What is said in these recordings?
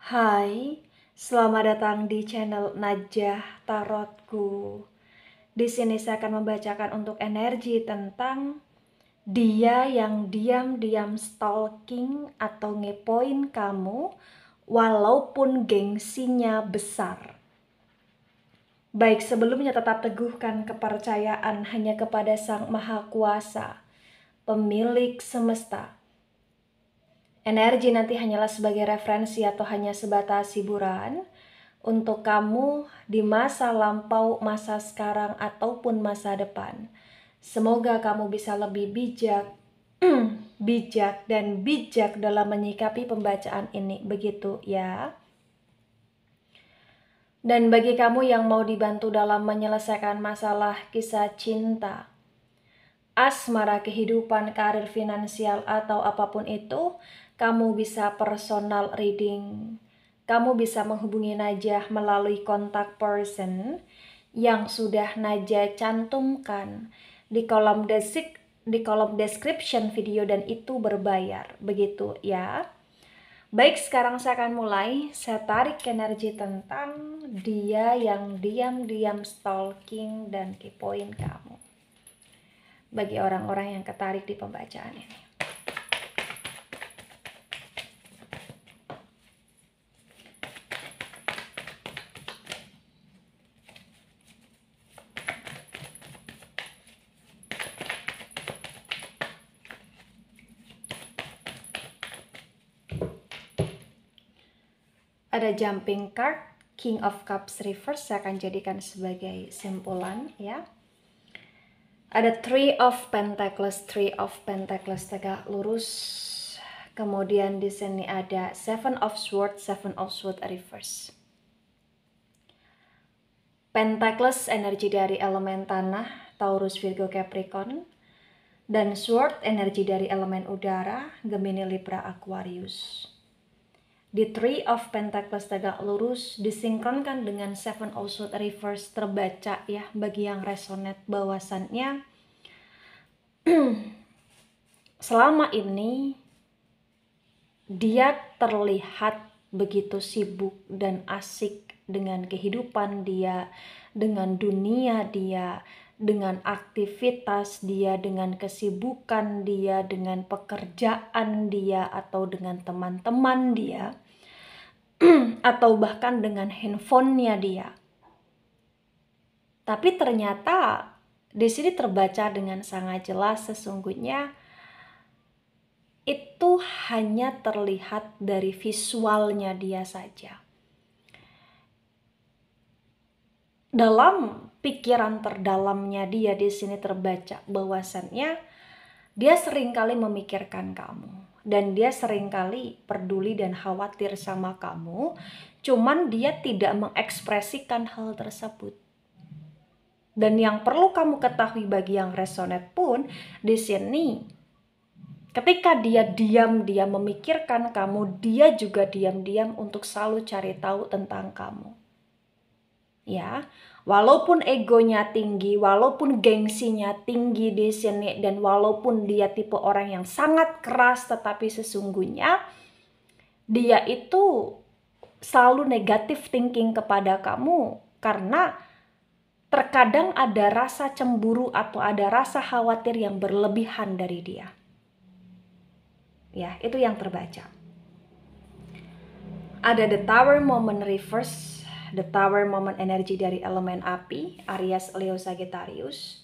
Hai, selamat datang di channel Najah Tarotku. Di sini saya akan membacakan untuk energi tentang dia yang diam-diam stalking atau ngepoin kamu walaupun gengsinya besar. Baik, sebelumnya tetap teguhkan kepercayaan hanya kepada Sang Maha Kuasa, pemilik semesta. Energi nanti hanyalah sebagai referensi atau hanya sebatas hiburan untuk kamu di masa lampau, masa sekarang, ataupun masa depan. Semoga kamu bisa lebih bijak, bijak dalam menyikapi pembacaan ini. Begitu ya. Dan bagi kamu yang mau dibantu dalam menyelesaikan masalah kisah cinta, asmara, kehidupan, karir, finansial, atau apapun itu, kamu bisa personal reading. Kamu bisa menghubungi Najah melalui kontak person yang sudah Najah cantumkan di kolom description video, dan itu berbayar. Begitu ya. Baik, sekarang saya akan mulai. Saya tarik energi tentang dia yang diam-diam stalking dan kepoin kamu. Bagi orang-orang yang ketarik di pembacaan ini. Ada jumping card, King of Cups reverse, saya akan jadikan sebagai simpulan ya. Ada Three of Pentacles tegak lurus. Kemudian di sini ada Seven of Swords reverse. Pentacles energi dari elemen tanah, Taurus, Virgo, Capricorn. Dan Sword energi dari elemen udara, Gemini, Libra, Aquarius. Di Three of Pentacles tegak lurus disinkronkan dengan Seven of Swords reverse, terbaca ya bagi yang resonate bahwasannya selama ini dia terlihat begitu sibuk dan asik dengan kehidupan dia, dengan dunia dia, dengan aktivitas dia, dengan kesibukan dia, dengan pekerjaan dia, atau dengan teman-teman dia, atau bahkan dengan handphonenya dia. Tapi ternyata di sini terbaca dengan sangat jelas sesungguhnya itu hanya terlihat dari visualnya dia saja. Dalam pikiran terdalamnya dia di sini terbaca bahwasannya dia seringkali memikirkan kamu dan dia seringkali peduli dan khawatir sama kamu, cuman dia tidak mengekspresikan hal tersebut. Dan yang perlu kamu ketahui bagi yang resonate pun di sini, ketika dia diam-diam memikirkan kamu, dia juga diam-diam untuk selalu cari tahu tentang kamu. Ya, walaupun egonya tinggi, walaupun gengsinya tinggi di sini, dan walaupun dia tipe orang yang sangat keras, tetapi sesungguhnya dia itu selalu negatif thinking kepada kamu karena terkadang ada rasa cemburu atau ada rasa khawatir yang berlebihan dari dia. Ya, itu yang terbaca. Ada the Tower moment reverse, the Tower moment energi dari elemen api, Aries, Leo, Sagittarius.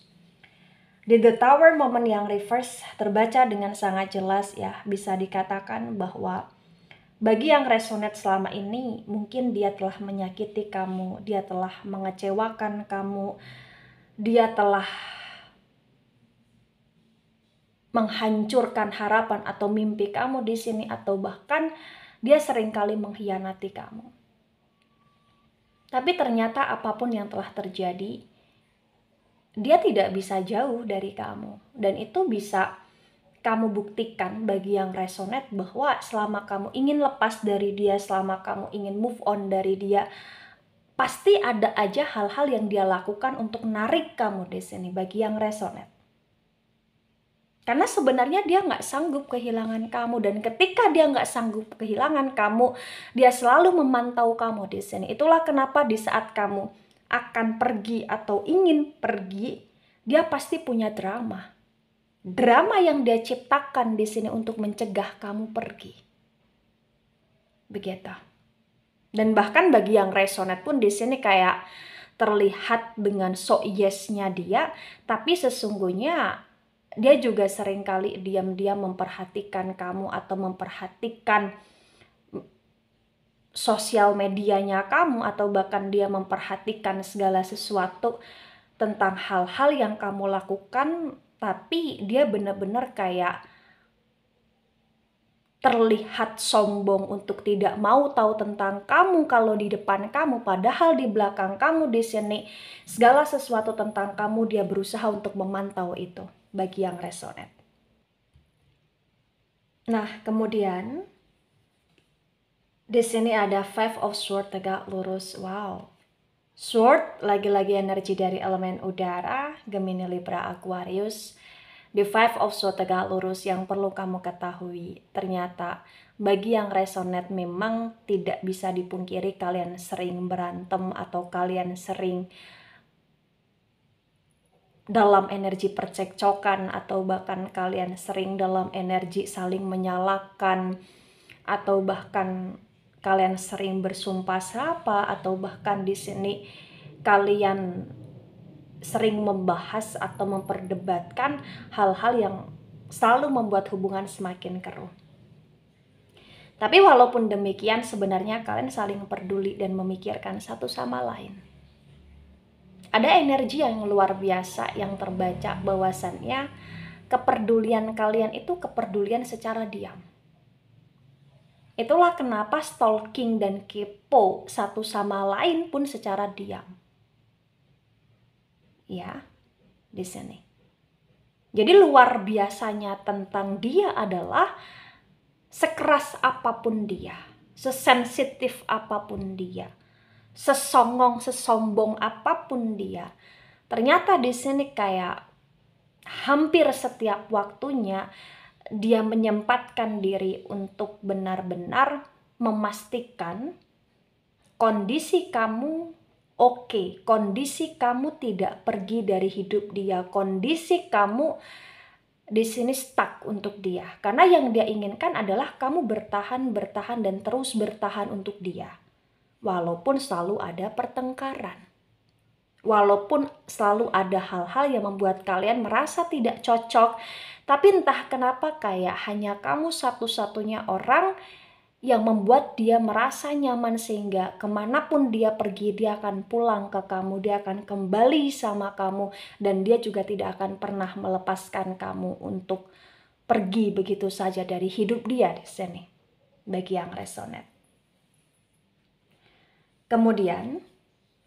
Di the Tower moment yang reverse terbaca dengan sangat jelas ya, bisa dikatakan bahwa bagi yang resonate selama ini, mungkin dia telah menyakiti kamu, dia telah mengecewakan kamu, dia telah menghancurkan harapan atau mimpi kamu di sini, atau bahkan dia seringkali mengkhianati kamu. Tapi ternyata apapun yang telah terjadi, dia tidak bisa jauh dari kamu. Dan itu bisa kamu buktikan bagi yang resonate bahwa selama kamu ingin lepas dari dia, selama kamu ingin move on dari dia, pasti ada aja hal-hal yang dia lakukan untuk narik kamu di sini bagi yang resonate. Karena sebenarnya dia nggak sanggup kehilangan kamu, dan ketika dia nggak sanggup kehilangan kamu, dia selalu memantau kamu di sini. Itulah kenapa di saat kamu akan pergi atau ingin pergi, dia pasti punya drama. Drama yang dia ciptakan di sini untuk mencegah kamu pergi. Begitu. Dan bahkan bagi yang resonate pun di sini kayak terlihat dengan so yes-nya dia, tapi sesungguhnya dia juga seringkali diam-diam memperhatikan kamu atau memperhatikan sosial medianya kamu, atau bahkan dia memperhatikan segala sesuatu tentang hal-hal yang kamu lakukan, tapi dia benar-benar kayak terlihat sombong untuk tidak mau tahu tentang kamu kalau di depan kamu, padahal di belakang kamu di sini segala sesuatu tentang kamu dia berusaha untuk memantau itu, bagi yang resonate. Nah, kemudian di sini ada Five of Swords tegak lurus. Wow. Sword lagi-lagi energi dari elemen udara, Gemini, Libra, Aquarius. The Five of Swords tegak lurus yang perlu kamu ketahui, ternyata bagi yang resonate memang tidak bisa dipungkiri kalian sering berantem atau kalian sering dalam energi percekcokan, atau bahkan kalian sering dalam energi saling menyalahkan, atau bahkan kalian sering bersumpah serapah, atau bahkan di sini kalian sering membahas atau memperdebatkan hal-hal yang selalu membuat hubungan semakin keruh. Tapi walaupun demikian, sebenarnya kalian saling peduli dan memikirkan satu sama lain. Ada energi yang luar biasa yang terbaca bahwasannya kepedulian kalian itu kepedulian secara diam. Itulah kenapa stalking dan kepo satu sama lain pun secara diam. Ya, di sini. Jadi luar biasanya tentang dia adalah sekeras apapun dia, sesensitif apapun dia, sesongong, sesombong apapun dia, ternyata di sini kayak hampir setiap waktunya dia menyempatkan diri untuk benar-benar memastikan kondisi kamu oke, kondisi kamu tidak pergi dari hidup dia, kondisi kamu di sini stuck untuk dia. Karena yang dia inginkan adalah kamu bertahan, dan terus bertahan untuk dia. Walaupun selalu ada pertengkaran. Walaupun selalu ada hal-hal yang membuat kalian merasa tidak cocok. Tapi entah kenapa kayak hanya kamu satu-satunya orang yang membuat dia merasa nyaman, sehingga kemanapun dia pergi dia akan pulang ke kamu, dia akan kembali sama kamu, dan dia juga tidak akan pernah melepaskan kamu untuk pergi begitu saja dari hidup dia di sini, bagi yang resonate. Kemudian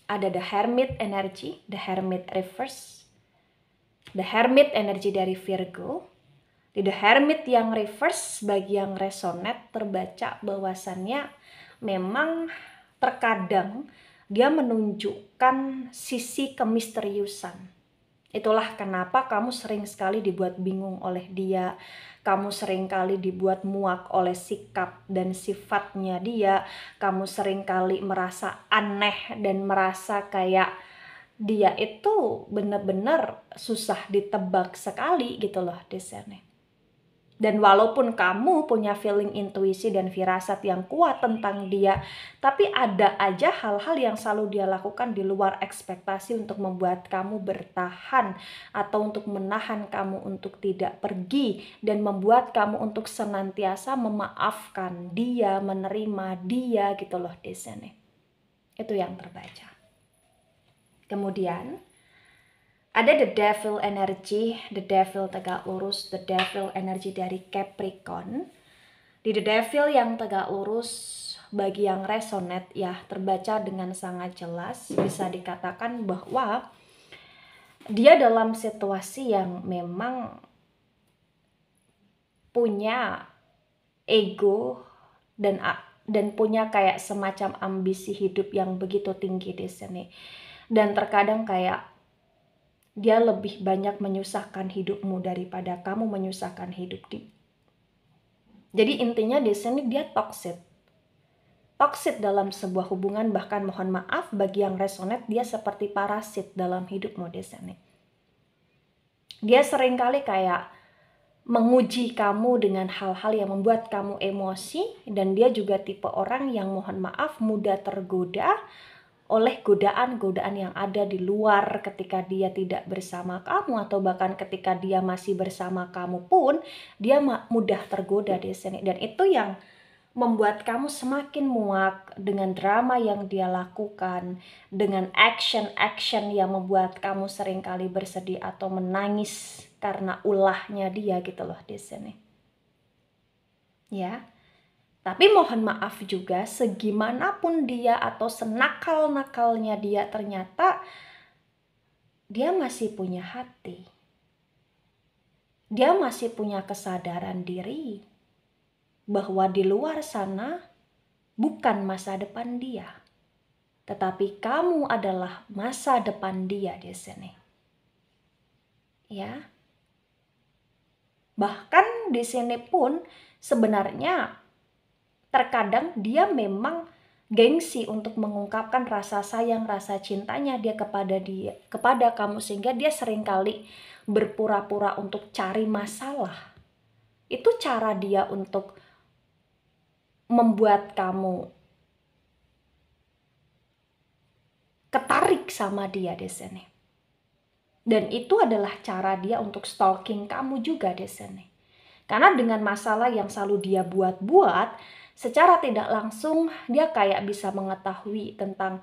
ada The Hermit energy, The Hermit reverse, The Hermit energi dari Virgo. Di The Hermit yang reverse, bagi yang resonate terbaca bahwasannya memang terkadang dia menunjukkan sisi kemisteriusan. Itulah kenapa kamu sering sekali dibuat bingung oleh dia, kamu sering kali dibuat muak oleh sikap dan sifatnya dia, kamu sering kali merasa aneh dan merasa kayak dia itu benar-benar susah ditebak sekali gitu loh di sini. Dan walaupun kamu punya feeling intuisi dan firasat yang kuat tentang dia, tapi ada aja hal-hal yang selalu dia lakukan di luar ekspektasi untuk membuat kamu bertahan, atau untuk menahan kamu untuk tidak pergi, dan membuat kamu untuk senantiasa memaafkan dia, menerima dia gitu loh di sini. Itu yang terbaca. Kemudian ada The Devil energy, The Devil tegak lurus, The Devil energi dari Capricorn. Di The Devil yang tegak lurus, bagi yang resonate ya terbaca dengan sangat jelas, bisa dikatakan bahwa dia dalam situasi yang memang punya ego dan punya kayak semacam ambisi hidup yang begitu tinggi di sini. Dan terkadang kayak Dia lebih banyak menyusahkan hidupmu daripada kamu menyusahkan hidup dia. Jadi intinya di sini dia toxic. Toxic dalam sebuah hubungan, bahkan mohon maaf bagi yang resonate, dia seperti parasit dalam hidupmu di sini. Dia seringkali kayak menguji kamu dengan hal-hal yang membuat kamu emosi, dan dia juga tipe orang yang mohon maaf mudah tergoda oleh godaan-godaan yang ada di luar ketika dia tidak bersama kamu, atau bahkan ketika dia masih bersama kamu pun dia mudah tergoda di sini. Dan itu yang membuat kamu semakin muak dengan drama yang dia lakukan, dengan action-action yang membuat kamu seringkali bersedih atau menangis karena ulahnya dia gitu loh di sini. Ya. Tapi mohon maaf juga, segimanapun dia atau senakal-nakalnya dia, ternyata dia masih punya hati. Dia masih punya kesadaran diri bahwa di luar sana bukan masa depan dia, tetapi kamu adalah masa depan dia di sini. Ya. Bahkan di sini pun sebenarnya terkadang dia memang gengsi untuk mengungkapkan rasa sayang, rasa cintanya dia kepada kamu, sehingga dia seringkali berpura-pura untuk cari masalah. Itu cara dia untuk membuat kamu ketarik sama dia di sini. Dan itu adalah cara dia untuk stalking kamu juga di sini. Karena dengan masalah yang selalu dia buat-buat, secara tidak langsung dia kayak bisa mengetahui tentang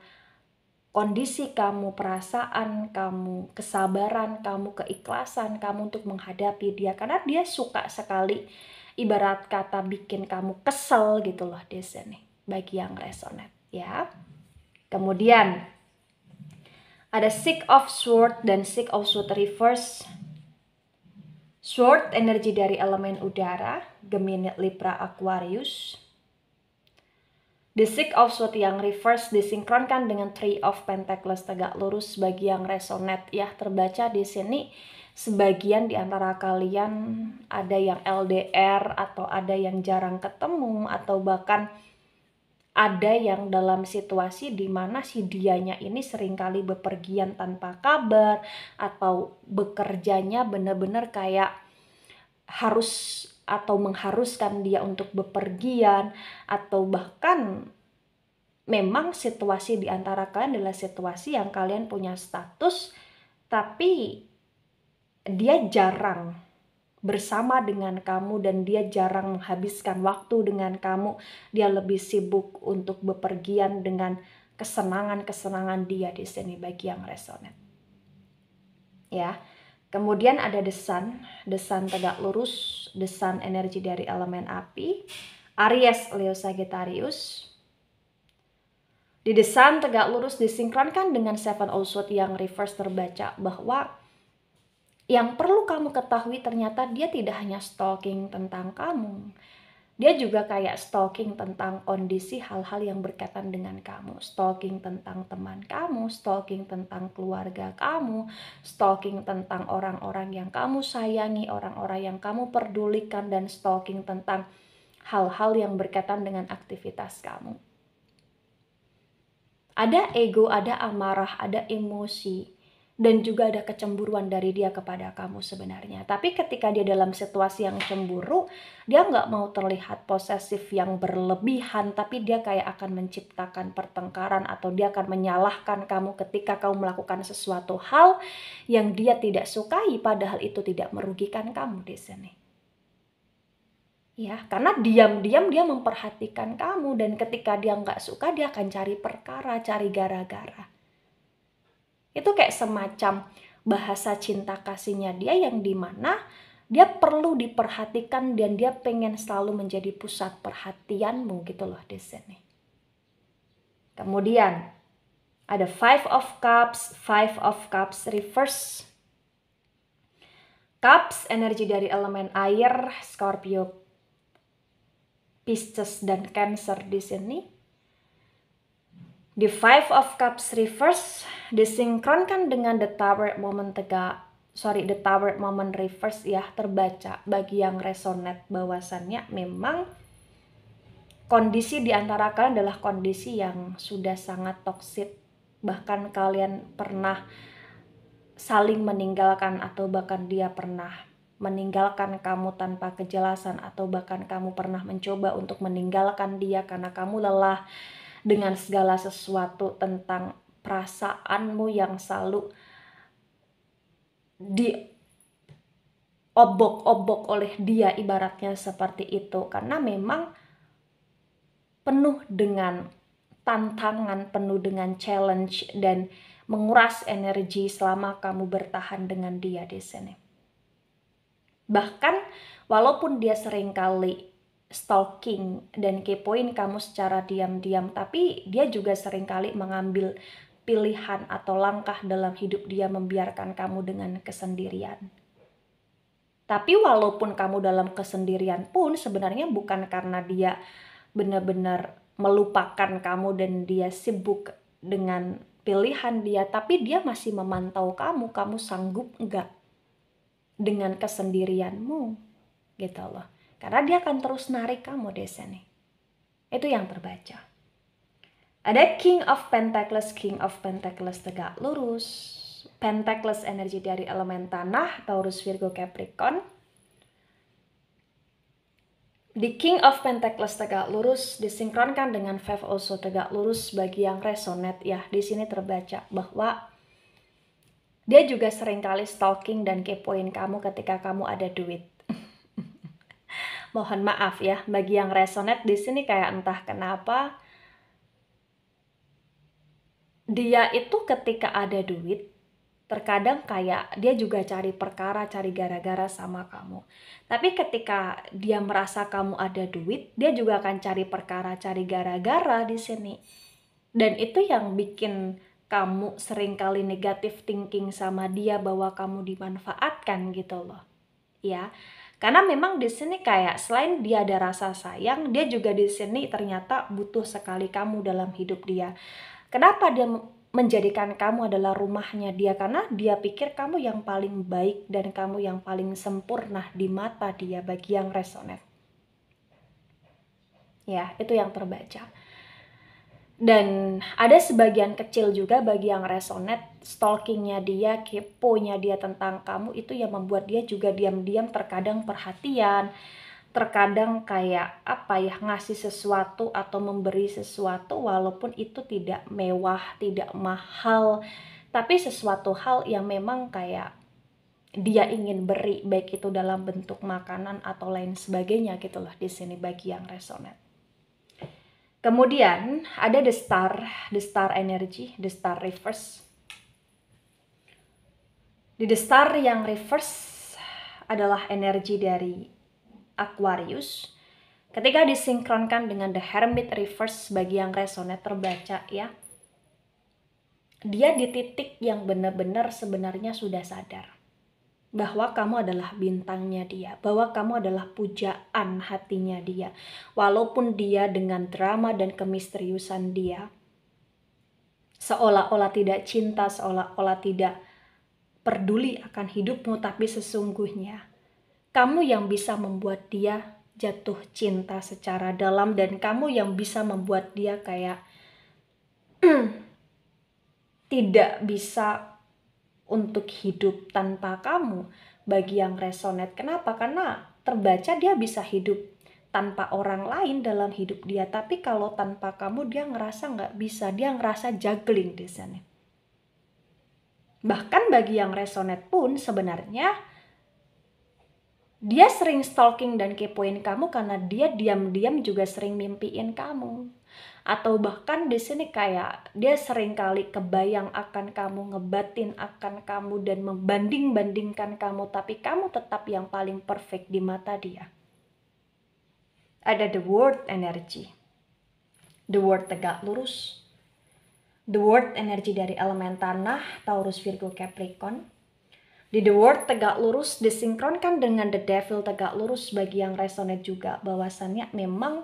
kondisi kamu, perasaan kamu, kesabaran kamu, keikhlasan kamu untuk menghadapi dia. Karena dia suka sekali, ibarat kata, bikin kamu kesel gitu loh di sini, bagi yang resonate ya. Kemudian ada Six of Swords dan Six of Swords reverse. Sword energi dari elemen udara, Gemini, Libra, Aquarius. The Six of Swords yang reverse disinkronkan dengan Three of Pentacles tegak lurus. Bagi yang resonate ya, terbaca di sini sebagian di antara kalian ada yang LDR, atau ada yang jarang ketemu, atau bahkan ada yang dalam situasi di mana si dianya ini seringkali bepergian tanpa kabar, atau bekerjanya benar-benar kayak harus atau mengharuskan dia untuk bepergian, atau bahkan memang situasi di antara kalian adalah situasi yang kalian punya status, tapi dia jarang bersama dengan kamu dan dia jarang menghabiskan waktu dengan kamu. Dia lebih sibuk untuk bepergian dengan kesenangan-kesenangan dia di sini, bagi yang resonate. Ya. Kemudian ada The Sun tegak lurus, The Sun energi dari elemen api, Aries, Leo, Sagittarius. Di The Sun tegak lurus disinkronkan dengan Seven of Swords yang reverse, terbaca bahwa yang perlu kamu ketahui, ternyata dia tidak hanya stalking tentang kamu. Dia juga kayak stalking tentang kondisi hal-hal yang berkaitan dengan kamu. Stalking tentang teman kamu, stalking tentang keluarga kamu, stalking tentang orang-orang yang kamu sayangi, orang-orang yang kamu pedulikan, dan stalking tentang hal-hal yang berkaitan dengan aktivitas kamu. Ada ego, ada amarah, ada emosi, dan juga ada kecemburuan dari dia kepada kamu sebenarnya. Tapi ketika dia dalam situasi yang cemburu, dia nggak mau terlihat posesif yang berlebihan, tapi dia kayak akan menciptakan pertengkaran, atau dia akan menyalahkan kamu ketika kamu melakukan sesuatu hal yang dia tidak sukai, padahal itu tidak merugikan kamu di sini. Ya, karena diam-diam dia memperhatikan kamu, dan ketika dia nggak suka, dia akan cari perkara, cari gara-gara. Itu kayak semacam bahasa cinta kasihnya dia, yang dimana dia perlu diperhatikan dan dia pengen selalu menjadi pusat perhatianmu gitu loh di sini. Kemudian ada Five of Cups reverse. Cups energi dari elemen air, Scorpio, Pisces, dan Cancer di sini. Di Five of Cups reverse disinkronkan dengan the Tower moment reverse ya, terbaca bagi yang resonate bahwasannya memang kondisi di antara kalian adalah kondisi yang sudah sangat toksik. Bahkan kalian pernah saling meninggalkan atau bahkan dia pernah meninggalkan kamu tanpa kejelasan atau bahkan kamu pernah mencoba untuk meninggalkan dia karena kamu lelah dengan segala sesuatu tentang perasaanmu yang selalu diobok-obok oleh dia, ibaratnya seperti itu. Karena memang penuh dengan tantangan, penuh dengan challenge dan menguras energi selama kamu bertahan dengan dia di sini. Bahkan walaupun dia seringkali stalking dan kepoin kamu secara diam-diam, tapi dia juga seringkali mengambil pilihan atau langkah dalam hidup dia membiarkan kamu dengan kesendirian. Tapi walaupun kamu dalam kesendirian pun sebenarnya bukan karena dia benar-benar melupakan kamu dan dia sibuk dengan pilihan dia, tapi dia masih memantau kamu sanggup enggak dengan kesendirianmu gitu loh. Karena dia akan terus narik kamu di sini. Itu yang terbaca. Ada King of Pentacles tegak lurus. Pentacles energi dari elemen tanah, Taurus, Virgo, Capricorn. Di King of Pentacles tegak lurus disinkronkan dengan Five also tegak lurus bagi yang resonate ya. Di sini terbaca bahwa dia juga seringkali stalking dan kepoin kamu ketika kamu ada duit. Mohon maaf ya, bagi yang resonate di sini kayak entah kenapa dia itu ketika ada duit terkadang kayak dia juga cari perkara, cari gara-gara sama kamu. Tapi ketika dia merasa kamu ada duit, dia juga akan cari perkara, cari gara-gara di sini. Dan itu yang bikin kamu seringkali negatif thinking sama dia bahwa kamu dimanfaatkan gitu loh. Ya. Karena memang di sini kayak selain dia ada rasa sayang, dia juga di sini ternyata butuh sekali kamu dalam hidup dia. Kenapa dia menjadikan kamu adalah rumahnya dia? Karena dia pikir kamu yang paling baik dan kamu yang paling sempurna di mata dia bagi yang resonate. Ya, itu yang terbaca. Dan ada sebagian kecil juga bagi yang resonate, stalkingnya dia, keponya dia tentang kamu itu yang membuat dia juga diam-diam terkadang perhatian, terkadang kayak apa ya, ngasih sesuatu atau memberi sesuatu walaupun itu tidak mewah, tidak mahal, tapi sesuatu hal yang memang kayak dia ingin beri, baik itu dalam bentuk makanan atau lain sebagainya gitu loh di sini bagi yang resonate. Kemudian ada the star energy, the star reverse. Di the star yang reverse adalah energi dari Aquarius. Ketika disinkronkan dengan the hermit reverse bagi yang resonate terbaca ya. Dia di titik yang benar-benar sebenarnya sudah sadar bahwa kamu adalah bintangnya dia, bahwa kamu adalah pujaan hatinya dia. Walaupun dia dengan drama dan kemisteriusan dia, seolah-olah tidak cinta, seolah-olah tidak peduli akan hidupmu, tapi sesungguhnya kamu yang bisa membuat dia jatuh cinta secara dalam dan kamu yang bisa membuat dia kayak tidak bisa untuk hidup tanpa kamu bagi yang resonate. Kenapa? Karena terbaca dia bisa hidup tanpa orang lain dalam hidup dia, tapi kalau tanpa kamu dia ngerasa nggak bisa, dia ngerasa juggling di sini. Bahkan bagi yang resonate pun sebenarnya dia sering stalking dan kepoin kamu karena dia diam-diam juga sering mimpiin kamu. Atau bahkan di sini kayak dia sering kali kebayang akan kamu, ngebatin akan kamu dan membanding-bandingkan kamu, tapi kamu tetap yang paling perfect di mata dia. Ada the world energy. The world tegak lurus. The world energi dari elemen tanah, Taurus, Virgo, Capricorn. Di the world tegak lurus disinkronkan dengan the devil tegak lurus bagi yang resonate juga bahwasannya memang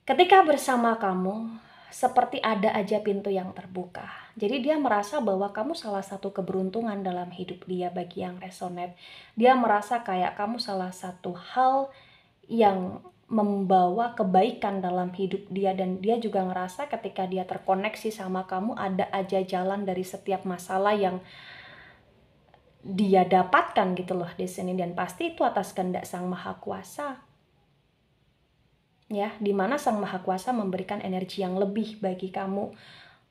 ketika bersama kamu seperti ada aja pintu yang terbuka. Jadi dia merasa bahwa kamu salah satu keberuntungan dalam hidup dia bagi yang resonate. Dia merasa kayak kamu salah satu hal yang membawa kebaikan dalam hidup dia, dan dia juga ngerasa ketika dia terkoneksi sama kamu ada aja jalan dari setiap masalah yang dia dapatkan gitu loh di sini, dan pasti itu atas kehendak Sang Maha Kuasa. Ya, dimana Sang Maha Kuasa memberikan energi yang lebih bagi kamu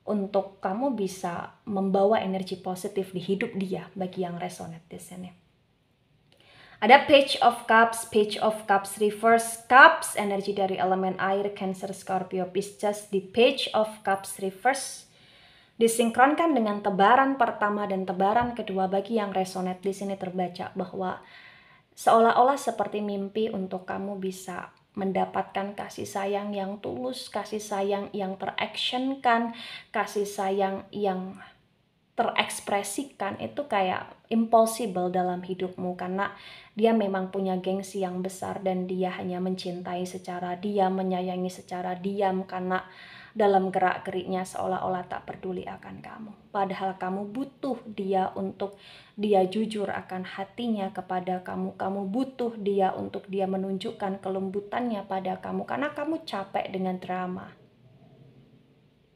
untuk kamu bisa membawa energi positif di hidup dia bagi yang resonate di sini. Ada Page of Cups reverse. Cups, energi dari elemen air, Cancer, Scorpio, Pisces. Di Page of Cups reverse disinkronkan dengan tebaran pertama dan tebaran kedua bagi yang resonate di sini terbaca bahwa seolah-olah seperti mimpi untuk kamu bisa mendapatkan kasih sayang yang tulus, kasih sayang yang teractionkan, kasih sayang yang terekspresikan. Itu kayak impossible dalam hidupmu karena dia memang punya gengsi yang besar dan dia hanya mencintai secara diam, menyayangi secara diam karena dalam gerak-geriknya seolah-olah tak peduli akan kamu. Padahal kamu butuh dia untuk dia jujur akan hatinya kepada kamu. Kamu butuh dia untuk dia menunjukkan kelembutannya pada kamu karena kamu capek dengan drama.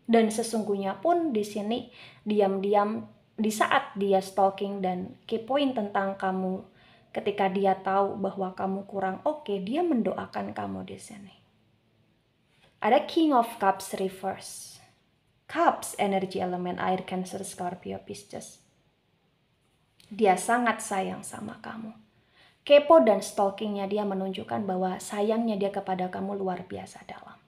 Dan sesungguhnya pun di sini diam-diam di saat dia stalking dan kepoin tentang kamu, ketika dia tahu bahwa kamu kurang oke, dia mendoakan kamu di sini. Ada King of Cups reverse. Cups, energi elemen air, Cancer, Scorpio, Pisces. Dia sangat sayang sama kamu. Kepo dan stalkingnya dia menunjukkan bahwa sayangnya dia kepada kamu luar biasa dalam.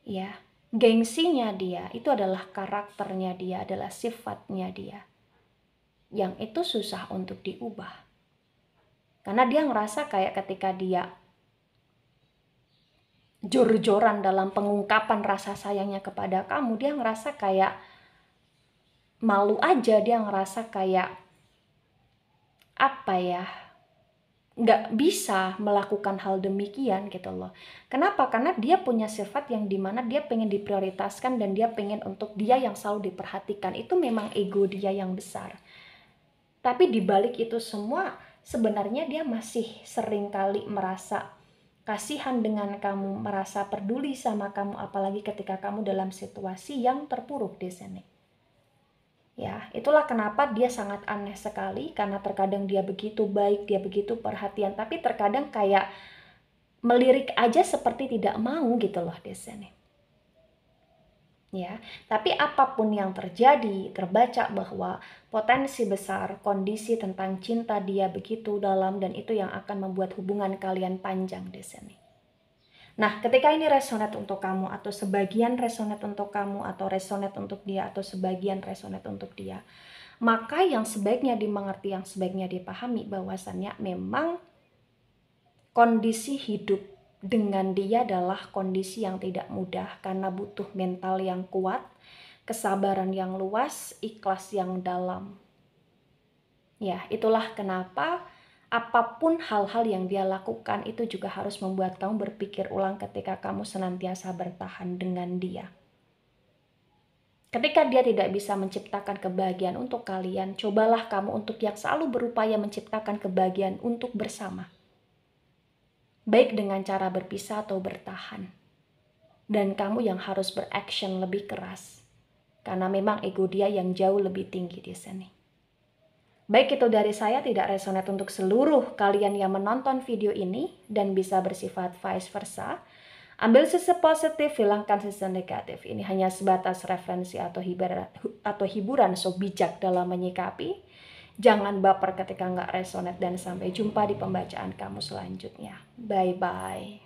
Ya, gengsinya dia itu adalah karakternya dia, adalah sifatnya dia. Yang itu susah untuk diubah. Karena dia ngerasa kayak ketika dia jor-joran dalam pengungkapan rasa sayangnya kepada kamu, dia ngerasa kayak malu aja, dia ngerasa kayak apa ya, nggak bisa melakukan hal demikian gitu loh. Kenapa? Karena dia punya sifat yang dimana dia pengen diprioritaskan dan dia pengen untuk dia yang selalu diperhatikan. Itu memang ego dia yang besar. Tapi dibalik itu semua sebenarnya dia masih sering kali merasa kasihan dengan kamu, merasa peduli sama kamu, apalagi ketika kamu dalam situasi yang terpuruk di sini. Ya, itulah kenapa dia sangat aneh sekali, karena terkadang dia begitu baik, dia begitu perhatian, tapi terkadang kayak melirik aja seperti tidak mau gitu loh di sini. Ya, tapi apapun yang terjadi, terbaca bahwa potensi besar kondisi tentang cinta dia begitu dalam, dan itu yang akan membuat hubungan kalian panjang di sini. Nah, ketika ini resonate untuk kamu, atau sebagian resonate untuk kamu, atau resonate untuk dia, atau sebagian resonate untuk dia, maka yang sebaiknya dimengerti, yang sebaiknya dipahami bahwasannya memang kondisi hidup dengan dia adalah kondisi yang tidak mudah karena butuh mental yang kuat, kesabaran yang luas, ikhlas yang dalam. Ya, itulah kenapa apapun hal-hal yang dia lakukan itu juga harus membuat kamu berpikir ulang ketika kamu senantiasa bertahan dengan dia. Ketika dia tidak bisa menciptakan kebahagiaan untuk kalian, cobalah kamu untuk yang selalu berupaya menciptakan kebahagiaan untuk bersama. Baik dengan cara berpisah atau bertahan. Dan kamu yang harus beraction lebih keras. Karena memang ego dia yang jauh lebih tinggi di sini. Baik itu dari saya, tidak resonate untuk seluruh kalian yang menonton video ini dan bisa bersifat vice versa. Ambil sisi positif, hilangkan sisi negatif. Ini hanya sebatas referensi atau hiburan so bijak dalam menyikapi. Jangan baper ketika nggak resonate dan sampai jumpa di pembacaan kamu selanjutnya. Bye-bye.